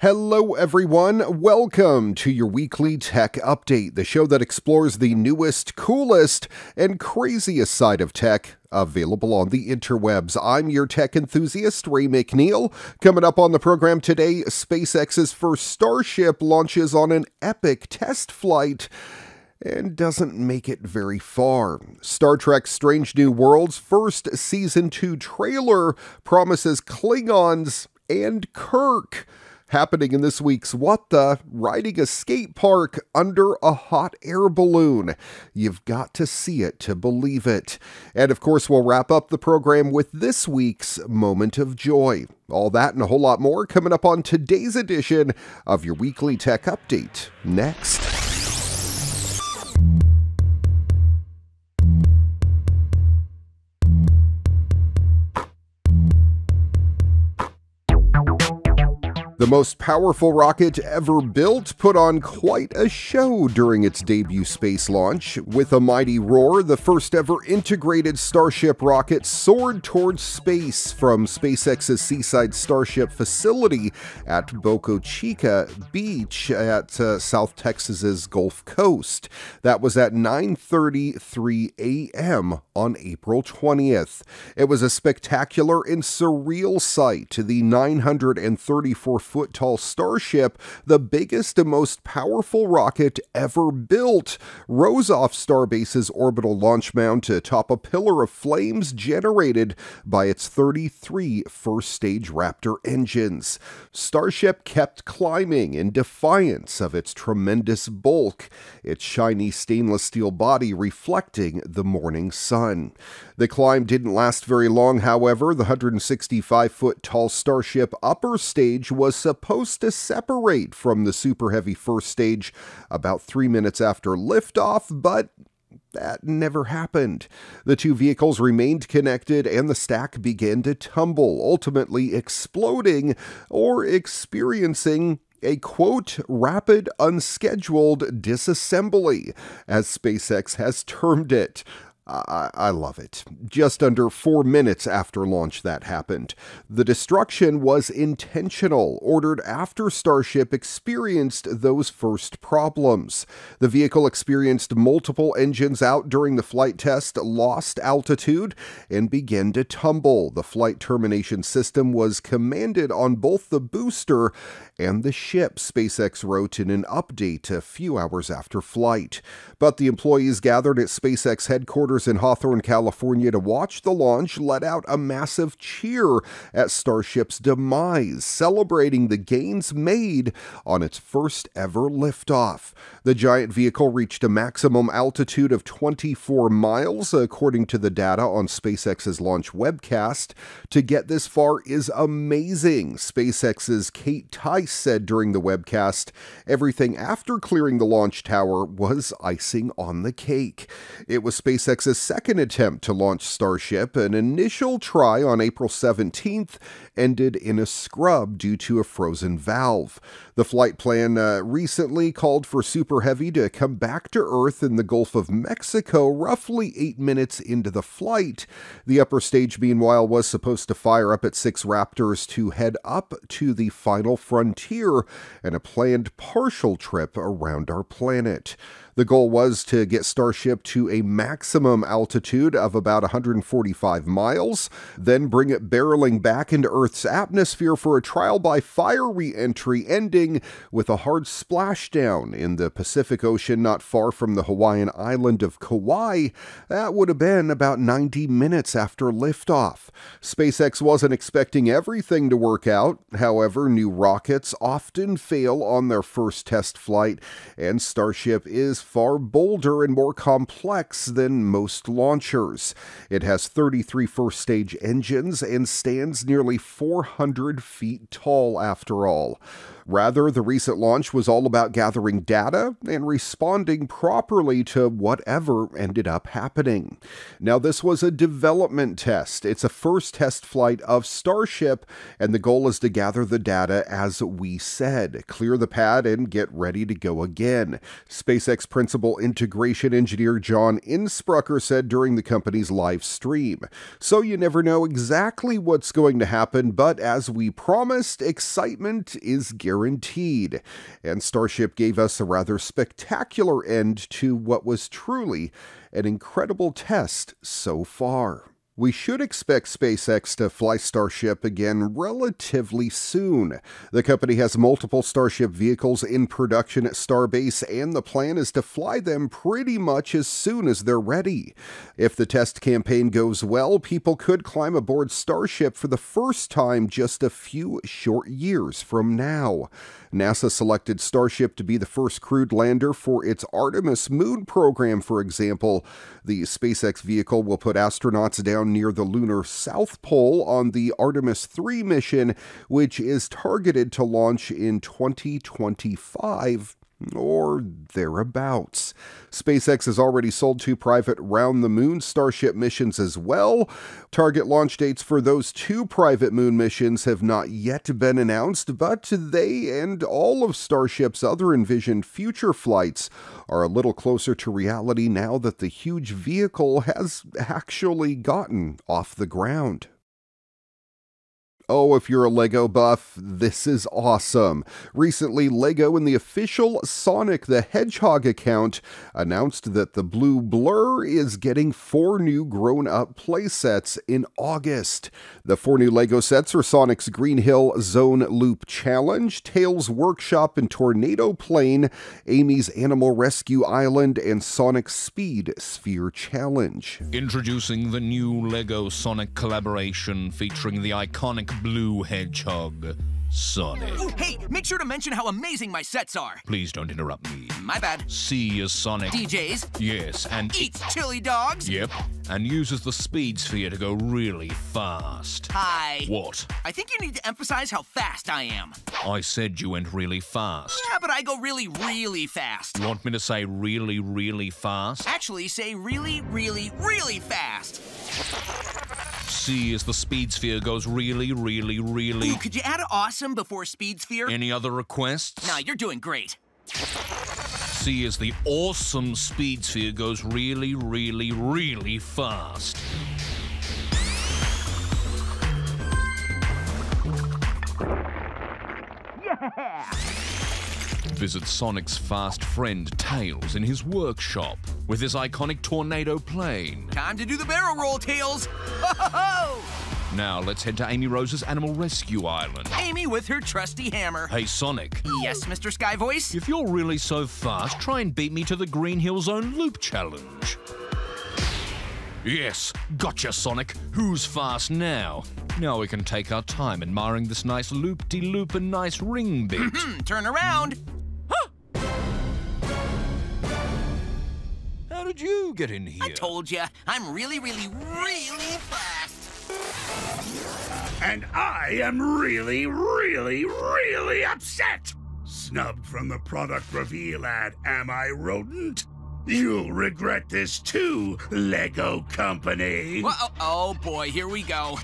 Hello, everyone. Welcome to your weekly tech update, the show that explores the newest, coolest, and craziest side of tech available on the interwebs. I'm your tech enthusiast, Ray McNeil. Coming up on the program today, SpaceX's first Starship launches on an epic test flight and doesn't make it very far. Star Trek Strange New Worlds' first Season 2 trailer promises Klingons and Kirk. Happening in this week's What The? Riding a skate park under a hot air balloon. You've got to see it to believe it. And of course, we'll wrap up the program with this week's Moment of Joy. All that and a whole lot more coming up on today's edition of your weekly tech update. Next. The most powerful rocket ever built put on quite a show during its debut space launch. With a mighty roar, the first ever integrated Starship rocket soared towards space from SpaceX's Seaside Starship facility at Boca Chica Beach at South Texas's Gulf Coast. That was at 9:33 a.m. on April 20th. It was a spectacular and surreal sight. The 934-foot tall Starship, the biggest and most powerful rocket ever built, rose off Starbase's orbital launch mount atop a pillar of flames generated by its 33 first-stage Raptor engines. Starship kept climbing in defiance of its tremendous bulk, its shiny stainless steel body reflecting the morning sun. The climb didn't last very long, however. The 165-foot tall Starship upper stage was supposed to separate from the super heavy first stage about 3 minutes after liftoff, but that never happened. The two vehicles remained connected and the stack began to tumble, ultimately exploding or experiencing a, quote, rapid unscheduled disassembly, as SpaceX has termed it. I love it. Just under 4 minutes after launch that happened. The destruction was intentional, ordered after Starship experienced those first problems. The vehicle experienced multiple engines out during the flight test, lost altitude, and began to tumble. The flight termination system was commanded on both the booster and the ship, SpaceX wrote in an update a few hours after flight. But the employees gathered at SpaceX headquarters in Hawthorne, California to watch the launch let out a massive cheer at Starship's demise, celebrating the gains made on its first ever liftoff. The giant vehicle reached a maximum altitude of 24 miles, according to the data on SpaceX's launch webcast. To get this far is amazing, SpaceX's Kate Tice said during the webcast. Everything after clearing the launch tower was icing on the cake. It was SpaceX's second attempt to launch Starship. An initial try on April 17th ended in a scrub due to a frozen valve. The flight plan recently called for Super Heavy to come back to Earth in the Gulf of Mexico roughly 8 minutes into the flight. The upper stage, meanwhile, was supposed to fire up at 6 Raptors to head up to the final frontier and a planned partial trip around our planet. The goal was to get Starship to a maximum altitude of about 145 miles, then bring it barreling back into Earth's atmosphere for a trial-by-fire re-entry, ending with a hard splashdown in the Pacific Ocean not far from the Hawaiian island of Kauai. That would have been about 90 minutes after liftoff. SpaceX wasn't expecting everything to work out. However, new rockets often fail on their first test flight, and Starship is far bolder and more complex than most launchers. It has 33 first-stage engines and stands nearly 400 feet tall after all. Rather, the recent launch was all about gathering data and responding properly to whatever ended up happening. Now, this was a development test. It's a first test flight of Starship, and the goal is to gather the data as we said, clear the pad, and get ready to go again. SpaceX principal integration engineer John Insprucker said during the company's live stream. So you never know exactly what's going to happen, but as we promised, excitement is guaranteed. guaranteed. And Starship gave us a rather spectacular end to what was truly an incredible test so far. We should expect SpaceX to fly Starship again relatively soon. The company has multiple Starship vehicles in production at Starbase, and the plan is to fly them pretty much as soon as they're ready. If the test campaign goes well, people could climb aboard Starship for the first time just a few short years from now. NASA selected Starship to be the first crewed lander for its Artemis moon program, for example. The SpaceX vehicle will put astronauts down near the lunar South Pole on the Artemis 3 mission, which is targeted to launch in 2025 or thereabouts. SpaceX has already sold 2 private round-the-moon Starship missions as well. Target launch dates for those 2 private moon missions have not yet been announced, but they and all of Starship's other envisioned future flights are a little closer to reality now that the huge vehicle has actually gotten off the ground. Oh, if you're a LEGO buff, this is awesome. Recently, LEGO and the official Sonic the Hedgehog account announced that the Blue Blur is getting 4 new grown-up playsets in August. The 4 new LEGO sets are Sonic's Green Hill Zone Loop Challenge, Tails Workshop and Tornado Plane, Amy's Animal Rescue Island, and Sonic's Speed Sphere Challenge. Introducing the new LEGO Sonic collaboration featuring the iconic Blue Hedgehog, Sonic. Ooh, hey, make sure to mention how amazing my sets are. Please don't interrupt me. My bad. C is Sonic. DJs. Yes, and... Eats chili dogs. Yep, and uses the speed sphere to go really fast. Hi. What? I think you need to emphasize how fast I am. I said you went really fast. Yeah, but I go really, really fast. You want me to say really, really fast? Actually, say really, really, really fast. C is the speed sphere goes really, really, really... Ooh, could you add awesome before speed sphere? Any other requests? Nah, you're doing great. C is the awesome speed sphere goes really, really, really fast. Yeah! Visit Sonic's fast friend Tails in his workshop with his iconic tornado plane. Time to do the barrel roll, Tails. Ho-ho-ho! Now let's head to Amy Rose's Animal Rescue Island. Amy with her trusty hammer. Hey Sonic. Yes, Mr. Sky Voice? If you're really so fast, try and beat me to the Green Hill Zone Loop Challenge. Yes, gotcha, Sonic. Who's fast now? Now we can take our time admiring this nice loop-de-loop and nice ring bit. Turn around. How did you get in here? I told you, I'm really, really, really fast. And I am really, really, really upset! Snubbed from the product reveal ad, am I, rodent? You'll regret this too, LEGO Company! Well, oh boy, here we go.